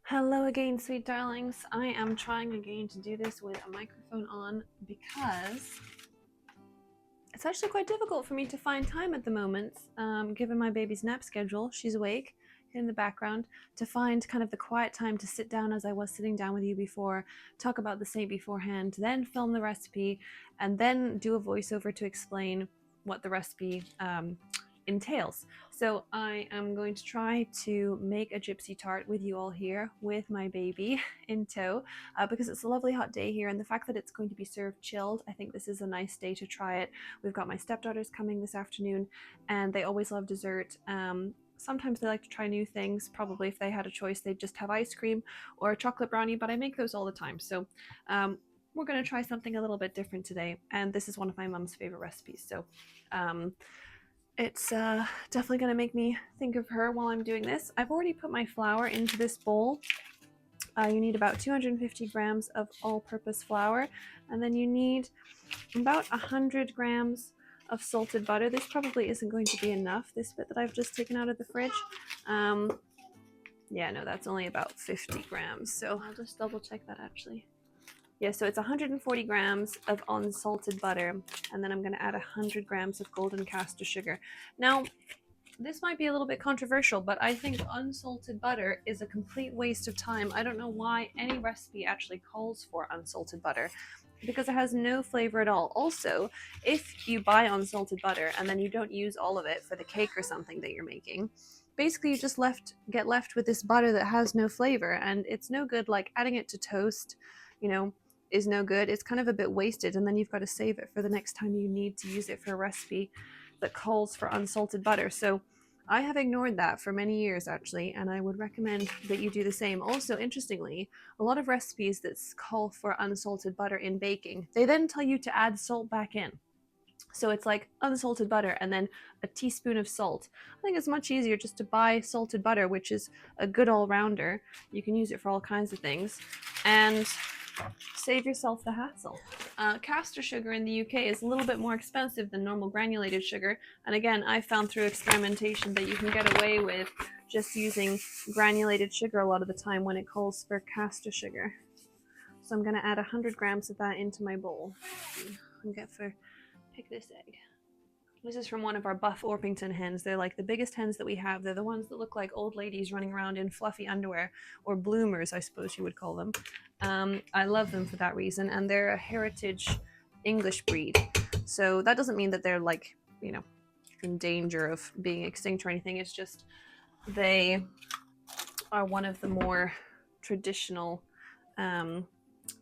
Hello again, sweet darlings. I am trying again to do this with a microphone on because it's actually quite difficult for me to find time at the moment, given my baby's nap schedule. She's awake in the background, to find kind of the quiet time to sit down as I was sitting down with you before, talk about the saint beforehand, then film the recipe, and then do a voiceover to explain what the recipe entails. So I am going to try to make a gypsy tart with you all here with my baby in tow, because it's a lovely hot day here, and the fact that it's going to be served chilled, I think this is a nice day to try it. We've got my stepdaughters coming this afternoon, and they always love dessert. Sometimes they like to try new things. Probably if they had a choice, they'd just have ice cream or a chocolate brownie, but I make those all the time. So we're going to try something a little bit different today, and this is one of my mom's favorite recipes. So it's definitely going to make me think of her while I'm doing this. I've already put my flour into this bowl. You need about 250 grams of all-purpose flour, and then you need about 100 grams of salted butter. This probably isn't going to be enough, this bit that I've just taken out of the fridge. Yeah, no, that's only about 50 grams, so I'll just double check that actually. Yeah, so it's 140 grams of unsalted butter, and then I'm going to add 100 grams of golden castor sugar. Now, this might be a little bit controversial, but I think unsalted butter is a complete waste of time. I don't know why any recipe actually calls for unsalted butter, because it has no flavor at all. Also, if you buy unsalted butter and then you don't use all of it for the cake or something that you're making, basically you just get left with this butter that has no flavor, and it's no good. Like adding it to toast, is no good. It's kind of a bit wasted, and then you've got to save it for the next time you need to use it for a recipe that calls for unsalted butter. So I have ignored that for many years actually, and I would recommend that you do the same. Also, interestingly, a lot of recipes that call for unsalted butter in baking, they then tell you to add salt back in. So it's like unsalted butter and then a teaspoon of salt. I think it's much easier just to buy salted butter, which is a good all-rounder. You can use it for all kinds of things, and save yourself the hassle. Castor sugar in the UK is a little bit more expensive than normal granulated sugar, and again, I found through experimentation that you can get away with just using granulated sugar a lot of the time when it calls for castor sugar. So I'm going to add 100 grams of that into my bowl. Pick this egg. This is from one of our Buff Orpington hens. They're like the biggest hens that we have. They're the ones that look like old ladies running around in fluffy underwear, or bloomers, I suppose you would call them. I love them for that reason, and they're a heritage English breed. So that doesn't mean that they're like, in danger of being extinct or anything. It's just they are one of the more traditional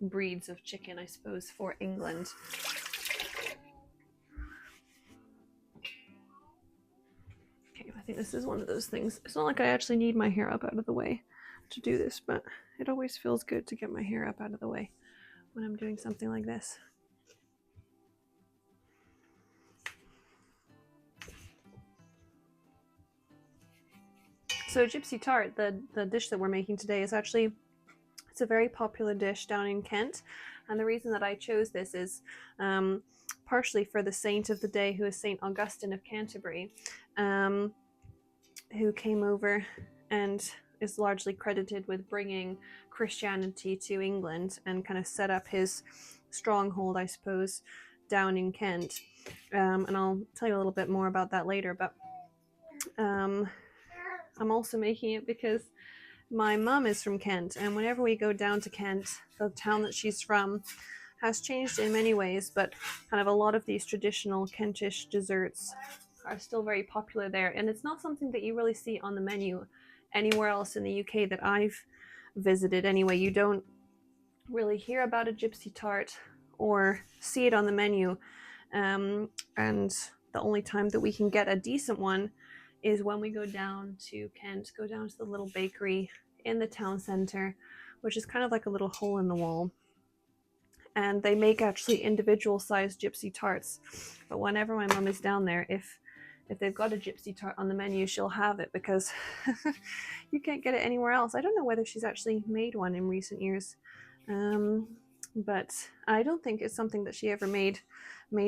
breeds of chicken, I suppose, for England. I think this is one of those things. It's not like I actually need my hair up out of the way to do this, but it always feels good to get my hair up out of the way when I'm doing something like this. So gypsy tart, the dish that we're making today, is actually, it's a very popular dish down in Kent, and the reason that I chose this is partially for the saint of the day, who is St Augustine of Canterbury, who came over and is largely credited with bringing Christianity to England and kind of set up his stronghold, I suppose, down in Kent. And I'll tell you a little bit more about that later, but I'm also making it because my mum is from Kent, and whenever we go down to Kent, the town that she's from has changed in many ways, but kind of a lot of these traditional Kentish desserts are still very popular there, and it's not something that you really see on the menu anywhere else in the UK that I've visited anyway. You don't really hear about a gypsy tart or see it on the menu, and the only time that we can get a decent one is when we go down to Kent, go down to the little bakery in the town centre, which is kind of like a little hole in the wall, and they make actually individual sized gypsy tarts. But whenever my mum is down there, if they've got a gypsy tart on the menu, she'll have it, because you can't get it anywhere else. I don't know whether she's actually made one in recent years, but I don't think it's something that she ever made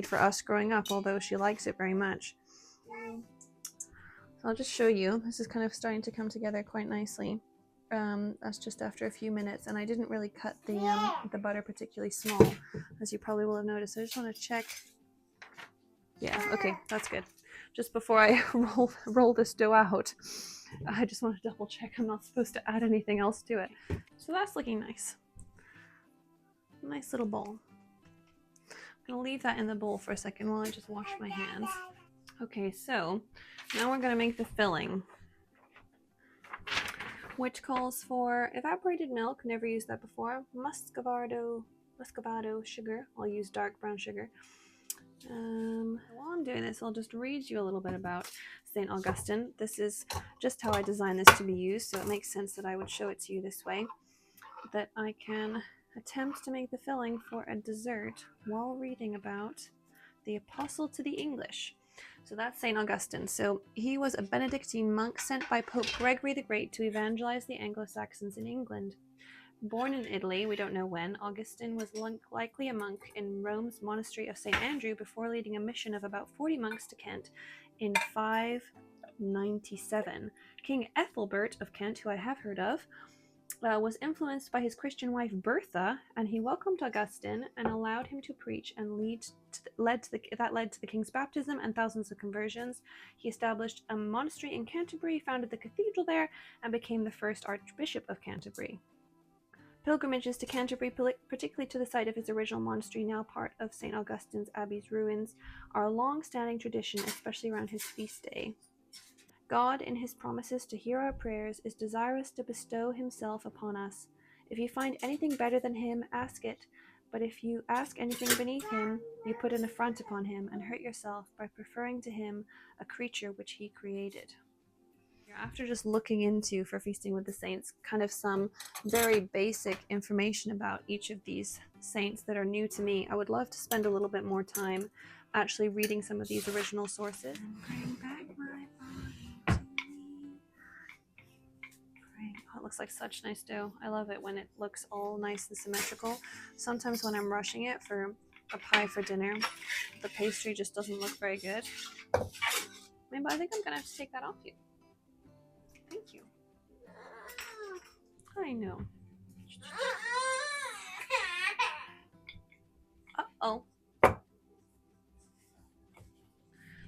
for us growing up, although she likes it very much. So I'll just show you. This is kind of starting to come together quite nicely. That's just after a few minutes, and I didn't really cut the butter particularly small, as you probably will have noticed. So I just want to check. Yeah, okay, that's good. Just before I roll this dough out, I just want to double check I'm not supposed to add anything else to it. So that's looking nice. Nice little bowl. I'm gonna leave that in the bowl for a second while I just wash my hands. Okay, so now we're gonna make the filling, which calls for evaporated milk, never used that before, muscovado sugar, I'll use dark brown sugar. While I'm doing this, I'll just read you a little bit about St. Augustine. This is just how I designed this to be used, so it makes sense that I would show it to you this way, that I can attempt to make the filling for a dessert while reading about the Apostle to the English. So that's St. Augustine. So he was a Benedictine monk sent by Pope Gregory the Great to evangelize the Anglo-Saxons in England. Born in Italy, we don't know when, Augustine was likely a monk in Rome's monastery of St. Andrew before leading a mission of about 40 monks to Kent in 597. King Ethelbert of Kent, who I have heard of, was influenced by his Christian wife Bertha, and he welcomed Augustine and allowed him to preach, and that led to the king's baptism and thousands of conversions. He established a monastery in Canterbury, founded the cathedral there, and became the first Archbishop of Canterbury. Pilgrimages to Canterbury, particularly to the site of his original monastery, now part of St. Augustine's Abbey's ruins, are a long-standing tradition, especially around his feast day. God, in his promises to hear our prayers, is desirous to bestow himself upon us. If you find anything better than him, ask it. But if you ask anything beneath him, you put an affront upon him and hurt yourself by preferring to him a creature which he created. After just looking into, for Feasting with the Saints, kind of some very basic information about each of these saints that are new to me, I would love to spend a little bit more time actually reading some of these original sources. Bring back my body to me. Oh, it looks like such nice dough. I love it when it looks all nice and symmetrical. Sometimes when I'm rushing it for a pie for dinner, the pastry just doesn't look very good. Maybe I think I'm gonna have to take that off you. Thank you. I know. Uh-oh.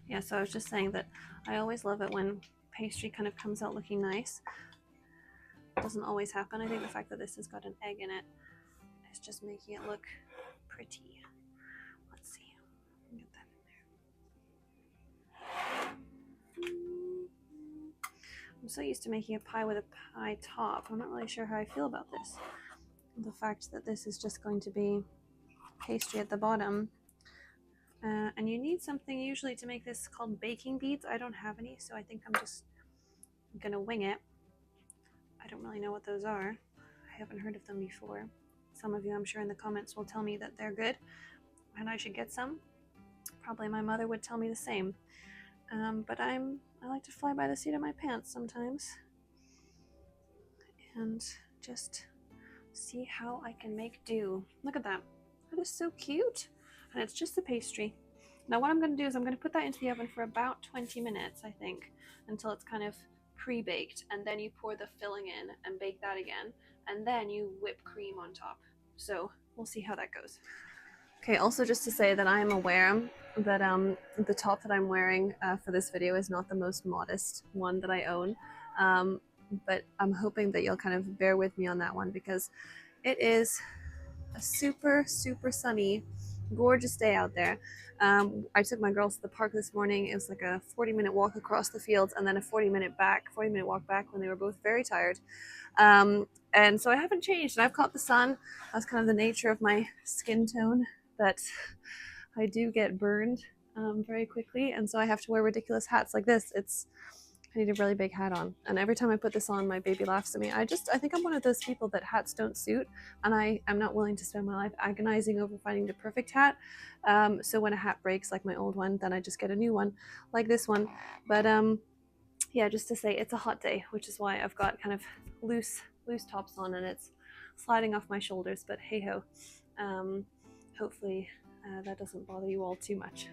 Yeah, so I was just saying that I always love it when pastry kind of comes out looking nice. It doesn't always happen. I think the fact that this has got an egg in it is just making it look pretty. Let's see. Get that in there. I'm so used to making a pie with a pie top. I'm not really sure how I feel about this. The fact that this is just going to be pastry at the bottom. And you need something usually to make this called baking beads. I don't have any, so I think I'm just gonna wing it. I don't really know what those are. I haven't heard of them before. Some of you, I'm sure, in the comments will tell me that they're good and I should get some. Probably my mother would tell me the same. But I like to fly by the seat of my pants sometimes and just see how I can make do. Look at that. That is so cute. And it's just a pastry. Now what I'm going to do is I'm going to put that into the oven for about 20 minutes, I think, until it's kind of pre-baked, and then you pour the filling in and bake that again, and then you whip cream on top. So we'll see how that goes. Okay, also just to say that I am aware that the top that I'm wearing for this video is not the most modest one that I own, but I'm hoping that you'll kind of bear with me on that one, because it is a super, super sunny, gorgeous day out there. I took my girls to the park this morning. It was like a 40-minute walk across the fields and then a 40-minute walk back when they were both very tired. And so I haven't changed, and I've caught the sun. That's kind of the nature of my skin tone, that I do get burned very quickly, and so I have to wear ridiculous hats like this. I need a really big hat on, and every time I put this on, my baby laughs at me. I think I'm one of those people that hats don't suit, and I'm not willing to spend my life agonizing over finding the perfect hat. So when a hat breaks, like my old one, then I just get a new one, like this one. But yeah, just to say, it's a hot day, which is why I've got kind of loose tops on, and it's sliding off my shoulders, but hey ho. Hopefully that doesn't bother you all too much.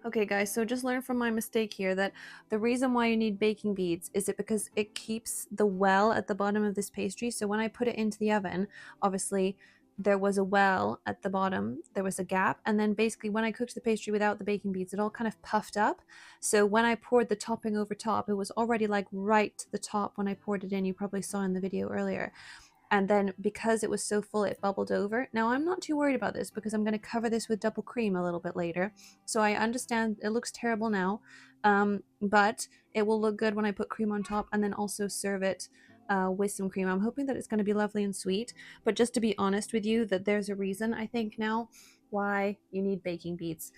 Okay guys, so just learn from my mistake here that the reason why you need baking beads is it because it keeps the well at the bottom of this pastry. So when I put it into the oven, obviously there was a well at the bottom, there was a gap, and then basically when I cooked the pastry without the baking beads, it all kind of puffed up. So when I poured the topping over top, it was already like right to the top when I poured it in. You probably saw in the video earlier. And then because it was so full, it bubbled over. Now I'm not too worried about this because I'm going to cover this with double cream a little bit later. So I understand it looks terrible now, but it will look good when I put cream on top and then also serve it with some cream. I'm hoping that it's going to be lovely and sweet, but just to be honest with you, that there's a reason I think now why you need baking beads.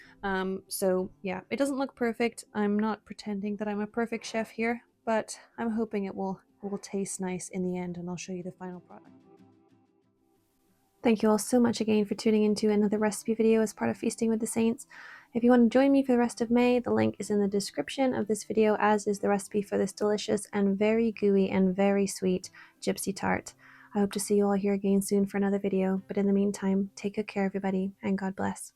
So yeah, it doesn't look perfect. I'm not pretending that I'm a perfect chef here, but I'm hoping it will taste nice in the end, and I'll show you the final product. Thank you all so much again for tuning into another recipe video as part of Feasting with the Saints. If you want to join me for the rest of May, the link is in the description of this video, as is the recipe for this delicious and very gooey and very sweet gypsy tart. I hope to see you all here again soon for another video, but in the meantime, take good care everybody, and God bless.